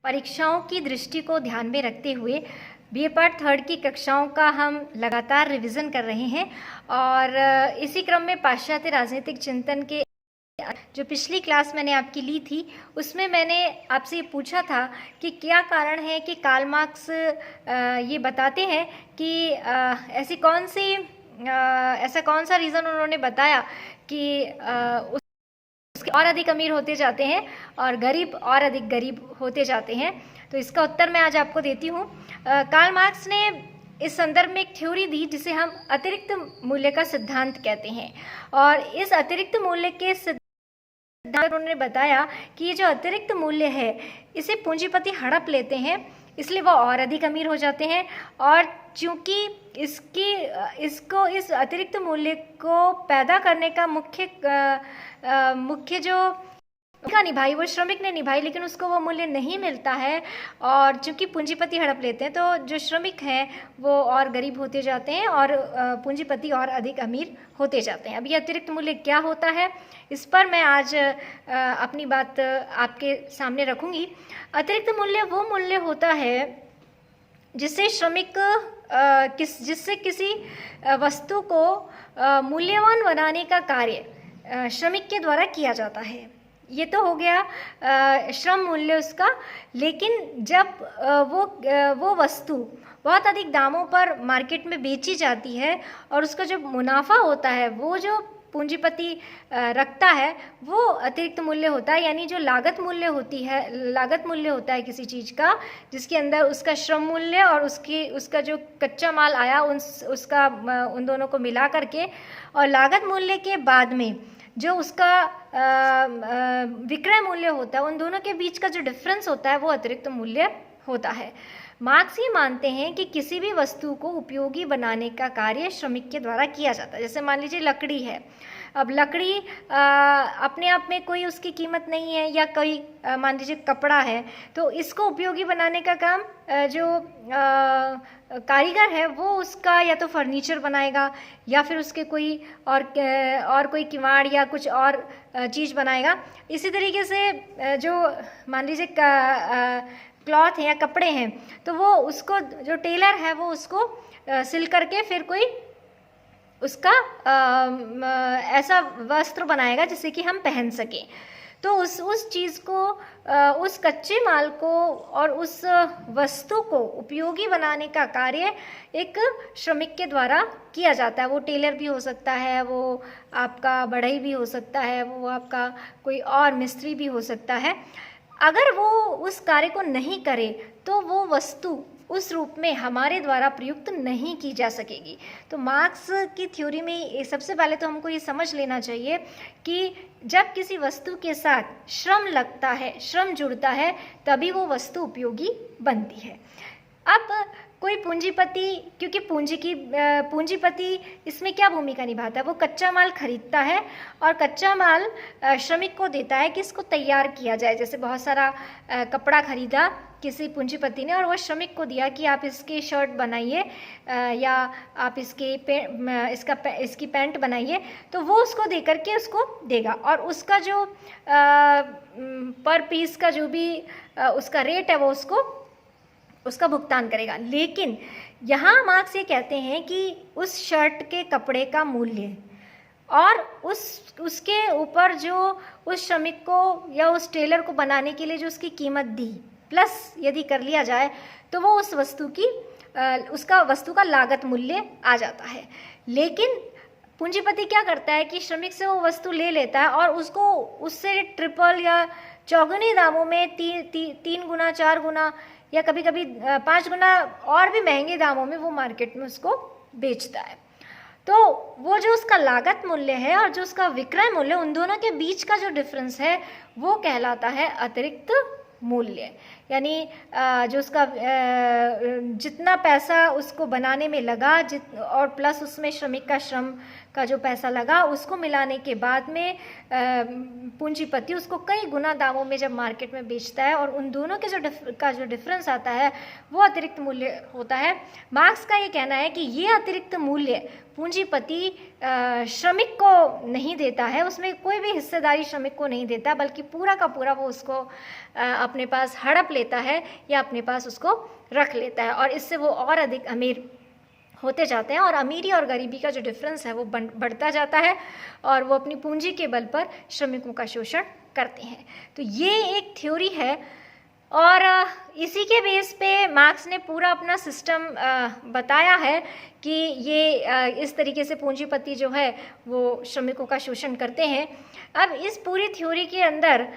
परीक्षाओं की दृष्टि को ध्यान में रखते हुए बीए पार्ट थर्ड की कक्षाओं का हम लगातार रिवीजन कर रहे हैं और इसी क्रम में पाश्चात्य राजनीतिक चिंतन के जो पिछली क्लास मैंने आपकी ली थी उसमें मैंने आपसे ये पूछा था कि क्या कारण है कि कार्ल मार्क्स ये बताते हैं कि ऐसा कौन सा रीज़न उन्होंने बताया कि उसके और अधिक अमीर होते जाते हैं और गरीब और अधिक गरीब होते जाते हैं। तो इसका उत्तर मैं आज आपको देती हूँ। कार्ल मार्क्स ने इस संदर्भ में एक थ्योरी दी जिसे हम अतिरिक्त मूल्य का सिद्धांत कहते हैं और इस अतिरिक्त मूल्य के सिद्धांत उन्होंने बताया कि ये जो अतिरिक्त मूल्य है इसे पूंजीपति हड़प लेते हैं, इसलिए वो और अधिक अमीर हो जाते हैं और चूंकि इसको इस अतिरिक्त मूल्य को पैदा करने का मुख्य जो भूमिका निभाई वो श्रमिक ने निभाई, लेकिन उसको वो मूल्य नहीं मिलता है और चूंकि पूंजीपति हड़प लेते हैं तो जो श्रमिक हैं वो और गरीब होते जाते हैं और पूंजीपति और अधिक अमीर होते जाते हैं। अब ये अतिरिक्त मूल्य क्या होता है इस पर मैं आज अपनी बात आपके सामने रखूंगी। अतिरिक्त मूल्य वो मूल्य होता है जिससे किसी वस्तु को मूल्यवान बनाने का कार्य श्रमिक के द्वारा किया जाता है। ये तो हो गया श्रम मूल्य उसका, लेकिन जब वो वस्तु बहुत अधिक दामों पर मार्केट में बेची जाती है और उसका जो मुनाफा होता है वो जो पूंजीपति रखता है वो अतिरिक्त मूल्य होता है। यानी जो लागत मूल्य होता है किसी चीज़ का, जिसके अंदर उसका श्रम मूल्य और उसका जो कच्चा माल आया उन दोनों को मिला करके और लागत मूल्य के बाद में जो उसका विक्रय मूल्य होता है, उन दोनों के बीच का जो डिफरेंस होता है वो अतिरिक्त मूल्य होता है। मार्क्स ये मानते हैं कि किसी भी वस्तु को उपयोगी बनाने का कार्य श्रमिक के द्वारा किया जाता है। जैसे मान लीजिए लकड़ी है, अब लकड़ी अपने आप में कोई उसकी कीमत नहीं है, या कोई मान लीजिए कपड़ा है, तो इसको उपयोगी बनाने का काम जो कारीगर है वो उसका या तो फर्नीचर बनाएगा या फिर उसके कोई और कोई किवाड़ या कुछ और चीज़ बनाएगा। इसी तरीके से जो मान लीजिए क्लॉथ है या कपड़े हैं तो वो उसको जो टेलर है वो उसको सिल करके फिर कोई उसका ऐसा वस्त्र बनाएगा जिससे कि हम पहन सकें। तो उस चीज़ को, उस कच्चे माल को और उस वस्तु को उपयोगी बनाने का कार्य एक श्रमिक के द्वारा किया जाता है। वो टेलर भी हो सकता है, वो आपका बढ़ई भी हो सकता है, वो आपका कोई और मिस्त्री भी हो सकता है। अगर वो उस कार्य को नहीं करे तो वो वस्तु उस रूप में हमारे द्वारा प्रयुक्त नहीं की जा सकेगी। तो मार्क्स की थ्योरी में सबसे पहले तो हमको ये समझ लेना चाहिए कि जब किसी वस्तु के साथ श्रम लगता है, श्रम जुड़ता है, तभी वो वस्तु उपयोगी बनती है। अब कोई पूंजीपति, क्योंकि पूंजीपति इसमें क्या भूमिका निभाता है, वो कच्चा माल खरीदता है और कच्चा माल श्रमिक को देता है कि इसको तैयार किया जाए। जैसे बहुत सारा कपड़ा खरीदा किसी पूंजीपति ने और वो श्रमिक को दिया कि आप इसकी शर्ट बनाइए या आप इसकी पैंट बनाइए, तो वो उसको दे करके उसको देगा और उसका जो पर पीस का जो भी उसका रेट है वो उसका भुगतान करेगा। लेकिन यहाँ मार्क्स ये कहते हैं कि उस शर्ट के कपड़े का मूल्य और उसके ऊपर जो उस श्रमिक को या उस टेलर को बनाने के लिए जो उसकी कीमत दी प्लस यदि कर लिया जाए तो वो उस वस्तु का लागत मूल्य आ जाता है। लेकिन पूंजीपति क्या करता है कि श्रमिक से वो वस्तु ले लेता है और उसको उससे ट्रिपल या चौगुने दामों में 3 गुना 4 गुना या कभी कभी 5 गुना और भी महंगे दामों में वो मार्केट में उसको बेचता है। तो वो जो उसका लागत मूल्य है और जो उसका विक्रय मूल्य, उन दोनों के बीच का जो डिफरेंस है वो कहलाता है अतिरिक्त मूल्य। यानी जो उसका जितना पैसा उसको बनाने में लगा और प्लस उसमें श्रमिक का श्रम का जो पैसा लगा उसको मिलाने के बाद में पूंजीपति उसको कई गुना दामों में जब मार्केट में बेचता है और उन दोनों के जो डिफरेंस आता है वो अतिरिक्त मूल्य होता है। मार्क्स का ये कहना है कि ये अतिरिक्त मूल्य पूंजीपति श्रमिक को नहीं देता है, उसमें कोई भी हिस्सेदारी श्रमिक को नहीं देता, बल्कि पूरा का पूरा वो उसको अपने पास हड़प लेता है या अपने पास उसको रख लेता है और इससे वो और अधिक अमीर होते जाते हैं और अमीरी और गरीबी का जो डिफरेंस है वो बढ़ता जाता है और वो अपनी पूंजी के बल पर श्रमिकों का शोषण करते हैं। तो ये एक थ्योरी है और इसी के बेस पे मार्क्स ने पूरा अपना सिस्टम बताया है कि ये इस तरीके से पूंजीपति जो है वो श्रमिकों का शोषण करते हैं। अब इस पूरी थ्योरी के अंदर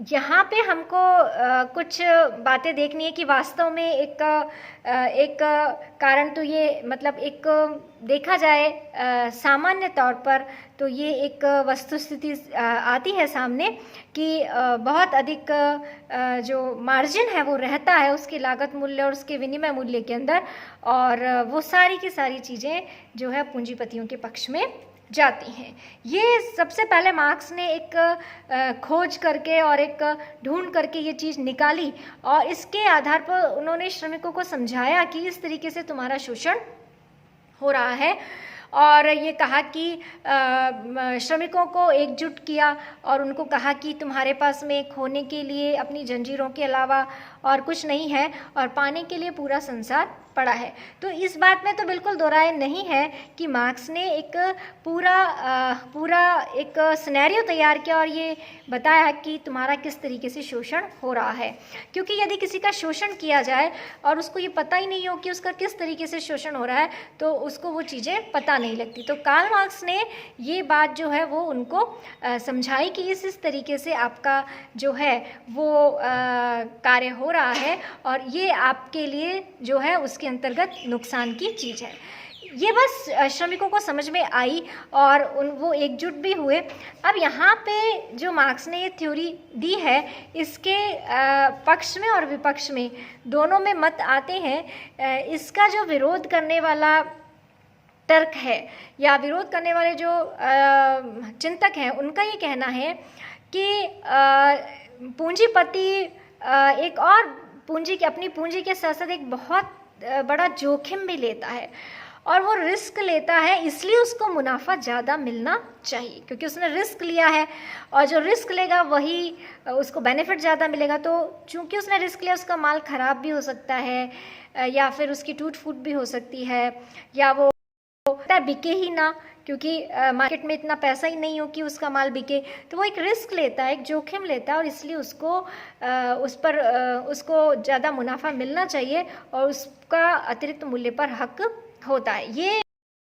यहाँ पे हमको कुछ बातें देखनी है कि वास्तव में एक कारण तो ये मतलब एक देखा जाए सामान्य तौर पर तो ये एक वस्तुस्थिति आती है सामने कि बहुत अधिक जो मार्जिन है वो रहता है उसकी लागत मूल्य और उसके विनिमय मूल्य के अंदर और वो सारी की सारी चीज़ें जो है पूंजीपतियों के पक्ष में जाती हैं। ये सबसे पहले मार्क्स ने एक खोज करके और एक ढूंढ करके ये चीज़ निकाली और इसके आधार पर उन्होंने श्रमिकों को समझाया कि इस तरीके से तुम्हारा शोषण हो रहा है और ये कहा कि श्रमिकों को एकजुट किया और उनको कहा कि तुम्हारे पास में खोने के लिए अपनी जंजीरों के अलावा और कुछ नहीं है और पाने के लिए पूरा संसार पड़ा है। तो इस बात में तो बिल्कुल दो राय नहीं है कि मार्क्स ने एक पूरा एक सिनेरियो तैयार किया और ये बताया कि तुम्हारा किस तरीके से शोषण हो रहा है, क्योंकि यदि किसी का शोषण किया जाए और उसको ये पता ही नहीं हो कि उसका किस तरीके से शोषण हो रहा है तो उसको वो चीज़ें पता नहीं लगती। तो कार्ल मार्क्स ने ये बात जो है वो उनको समझाई कि इस तरीके से आपका जो है वो कार्य हो रहा है और ये आपके लिए जो है उसके अंतर्गत नुकसान की चीज़ है। ये बस श्रमिकों को समझ में आई और वो एकजुट भी हुए। अब यहाँ पे जो मार्क्स ने ये थ्योरी दी है इसके पक्ष में और विपक्ष में दोनों में मत आते हैं। इसका जो विरोध करने वाला तर्क है या विरोध करने वाले जो चिंतक हैं उनका ये कहना है कि पूंजीपति एक और अपनी पूंजी के साथ साथ एक बहुत बड़ा जोखिम भी लेता है और वो रिस्क लेता है, इसलिए उसको मुनाफा ज़्यादा मिलना चाहिए क्योंकि उसने रिस्क लिया है और जो रिस्क लेगा वही उसको बेनिफिट ज़्यादा मिलेगा। तो चूंकि उसने रिस्क लिया उसका माल ख़राब भी हो सकता है या फिर उसकी टूट फूट भी हो सकती है या वो बिके ही ना, क्योंकि मार्केट में इतना पैसा ही नहीं हो कि उसका माल बिके। तो वो एक रिस्क लेता है, एक जोखिम लेता है और इसलिए उसको ज़्यादा मुनाफा मिलना चाहिए और उसका अतिरिक्त मूल्य पर हक होता है। ये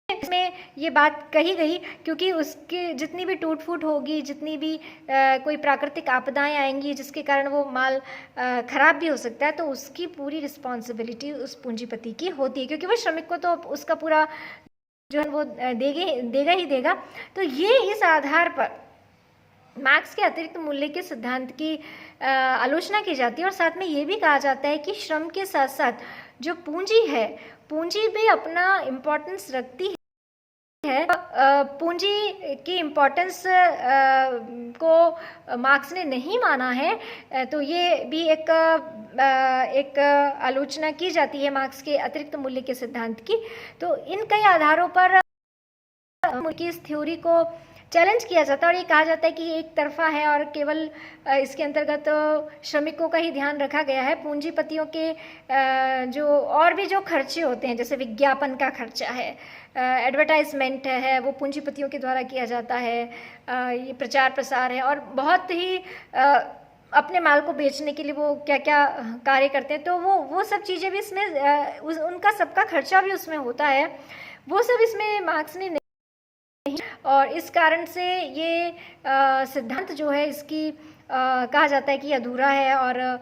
इसमें ये बात कही गई क्योंकि उसकी जितनी भी टूट फूट होगी, जितनी भी कोई प्राकृतिक आपदाएं आएंगी जिसके कारण वो माल ख़राब भी हो सकता है, तो उसकी पूरी रिस्पॉन्सिबिलिटी उस पूंजीपति की होती है क्योंकि वो श्रमिक को तो उसका पूरा जो है वो देगा ही देगा। तो ये इस आधार पर मार्क्स के अतिरिक्त मूल्य के सिद्धांत की आलोचना की जाती है और साथ में ये भी कहा जाता है कि श्रम के साथ साथ जो पूंजी है, पूंजी भी अपना इम्पोर्टेंस रखती है। पूंजी की इम्पोर्टेंस को मार्क्स ने नहीं माना है, तो ये भी एक आलोचना की जाती है मार्क्स के अतिरिक्त मूल्य के सिद्धांत की। तो इन कई आधारों पर की इस थ्योरी को चैलेंज किया जाता है और ये कहा जाता है कि एक तरफा है और केवल इसके अंतर्गत श्रमिकों का ही ध्यान रखा गया है। पूंजीपतियों के जो और भी जो खर्चे होते हैं, जैसे विज्ञापन का खर्चा है, एडवर्टाइजमेंट है, वो पूंजीपतियों के द्वारा किया जाता है, ये प्रचार प्रसार है और बहुत ही अपने माल को बेचने के लिए वो क्या क्या कार्य करते हैं, तो वो सब चीज़ें भी इसमें उनका सबका खर्चा भी उसमें होता है, वो सब इसमें मार्क्स ने नहीं। और इस कारण से ये सिद्धांत जो है इसकी कहा जाता है कि अधूरा है और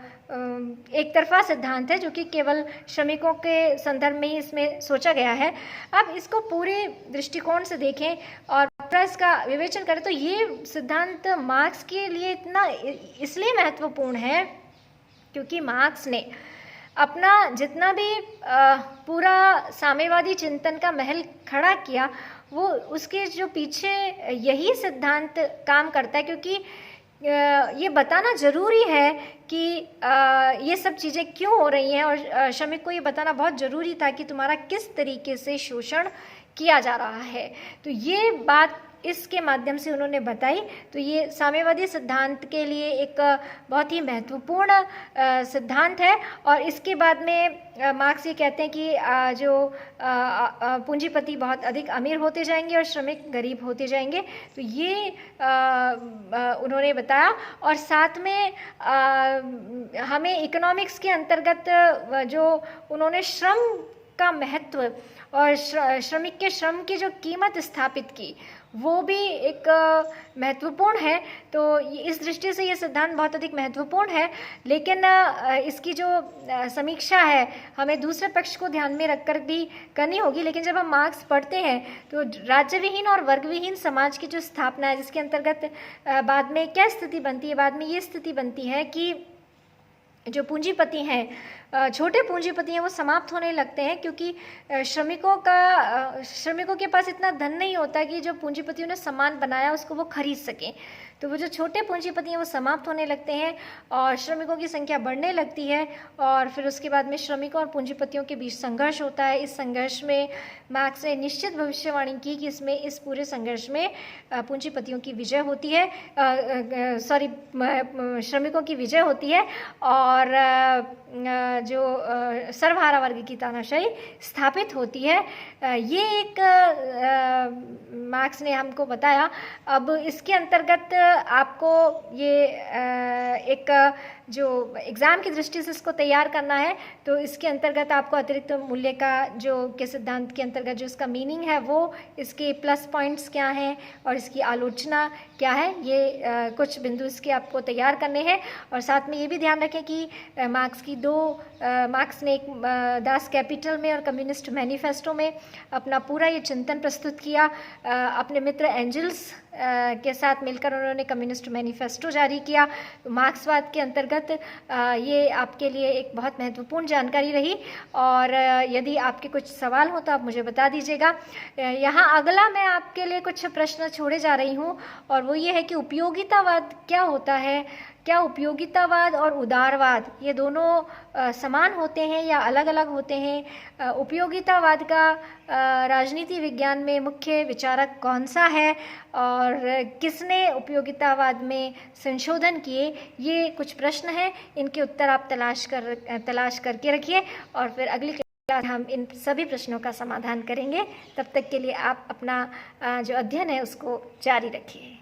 एक तरफा सिद्धांत है जो कि केवल श्रमिकों के संदर्भ में ही इसमें सोचा गया है। अब इसको पूरे दृष्टिकोण से देखें और इसका विवेचन करें तो ये सिद्धांत मार्क्स के लिए इतना इसलिए महत्वपूर्ण है क्योंकि मार्क्स ने अपना जितना भी पूरा साम्यवादी चिंतन का महल खड़ा किया वो उसके जो पीछे यही सिद्धांत काम करता है, क्योंकि ये बताना ज़रूरी है कि ये सब चीज़ें क्यों हो रही हैं, और श्रमिक को ये बताना बहुत ज़रूरी था कि तुम्हारा किस तरीके से शोषण किया जा रहा है। तो ये बात इसके माध्यम से उन्होंने बताई। तो ये साम्यवादी सिद्धांत के लिए एक बहुत ही महत्वपूर्ण सिद्धांत है। और इसके बाद में मार्क्स ये कहते हैं कि जो पूंजीपति बहुत अधिक अमीर होते जाएंगे और श्रमिक गरीब होते जाएंगे। तो ये उन्होंने बताया। और साथ में हमें इकोनॉमिक्स के अंतर्गत जो उन्होंने श्रम का महत्व और श्रमिक के श्रम की जो कीमत स्थापित की, वो भी एक महत्वपूर्ण है। तो इस दृष्टि से ये सिद्धांत बहुत अधिक महत्वपूर्ण है। लेकिन इसकी जो समीक्षा है हमें दूसरे पक्ष को ध्यान में रखकर भी करनी होगी। लेकिन जब हम मार्क्स पढ़ते हैं तो राज्यविहीन और वर्गविहीन समाज की जो स्थापना है, जिसके अंतर्गत बाद में क्या स्थिति बनती है, बाद में ये स्थिति बनती है कि जो पूंजीपति हैं, छोटे पूंजीपति हैं, वो समाप्त होने लगते हैं, क्योंकि श्रमिकों के पास इतना धन नहीं होता कि जो पूंजीपतियों ने सामान बनाया उसको वो खरीद सकें। तो वो जो छोटे पूंजीपति हैं वो समाप्त होने लगते हैं और श्रमिकों की संख्या बढ़ने लगती है। और फिर उसके बाद में श्रमिकों और पूंजीपतियों के बीच संघर्ष होता है। इस संघर्ष में मार्क्स ने निश्चित भविष्यवाणी की कि इस पूरे संघर्ष में पूंजीपतियों की विजय होती है, श्रमिकों की विजय होती है, और जो सर्वहारा वर्ग की तानाशाही स्थापित होती है। ये एक मार्क्स ने हमको बताया। अब इसके अंतर्गत आपको ये एक जो एग्ज़ाम की दृष्टि से इसको तैयार करना है, तो इसके अंतर्गत आपको अतिरिक्त मूल्य का जो के सिद्धांत के अंतर्गत जो इसका मीनिंग है, वो इसके प्लस पॉइंट्स क्या हैं और इसकी आलोचना क्या है, ये कुछ बिंदु इसके आपको तैयार करने हैं। और साथ में ये भी ध्यान रखें कि मार्क्स ने एक दास कैपिटल में और कम्युनिस्ट मैनिफेस्टो में अपना पूरा ये चिंतन प्रस्तुत किया। अपने मित्र एंजल्स के साथ मिलकर उन्होंने कम्युनिस्ट मैनिफेस्टो जारी किया। तो मार्क्सवाद के अंतर्गत ये आपके लिए एक बहुत महत्वपूर्ण जानकारी रही। और यदि आपके कुछ सवाल हो तो आप मुझे बता दीजिएगा। यहाँ अगला मैं आपके लिए कुछ प्रश्न छोड़े जा रही हूँ, और वो ये है कि उपयोगितावाद क्या होता है। क्या उपयोगितावाद और उदारवाद ये दोनों समान होते हैं या अलग अलग होते हैं? उपयोगितावाद का राजनीति विज्ञान में मुख्य विचारक कौन सा है और किसने उपयोगितावाद में संशोधन किए? ये कुछ प्रश्न हैं, इनके उत्तर आप तलाश करके रखिए, और फिर अगली क्लास हम इन सभी प्रश्नों का समाधान करेंगे। तब तक के लिए आप अपना जो अध्ययन है उसको जारी रखिए।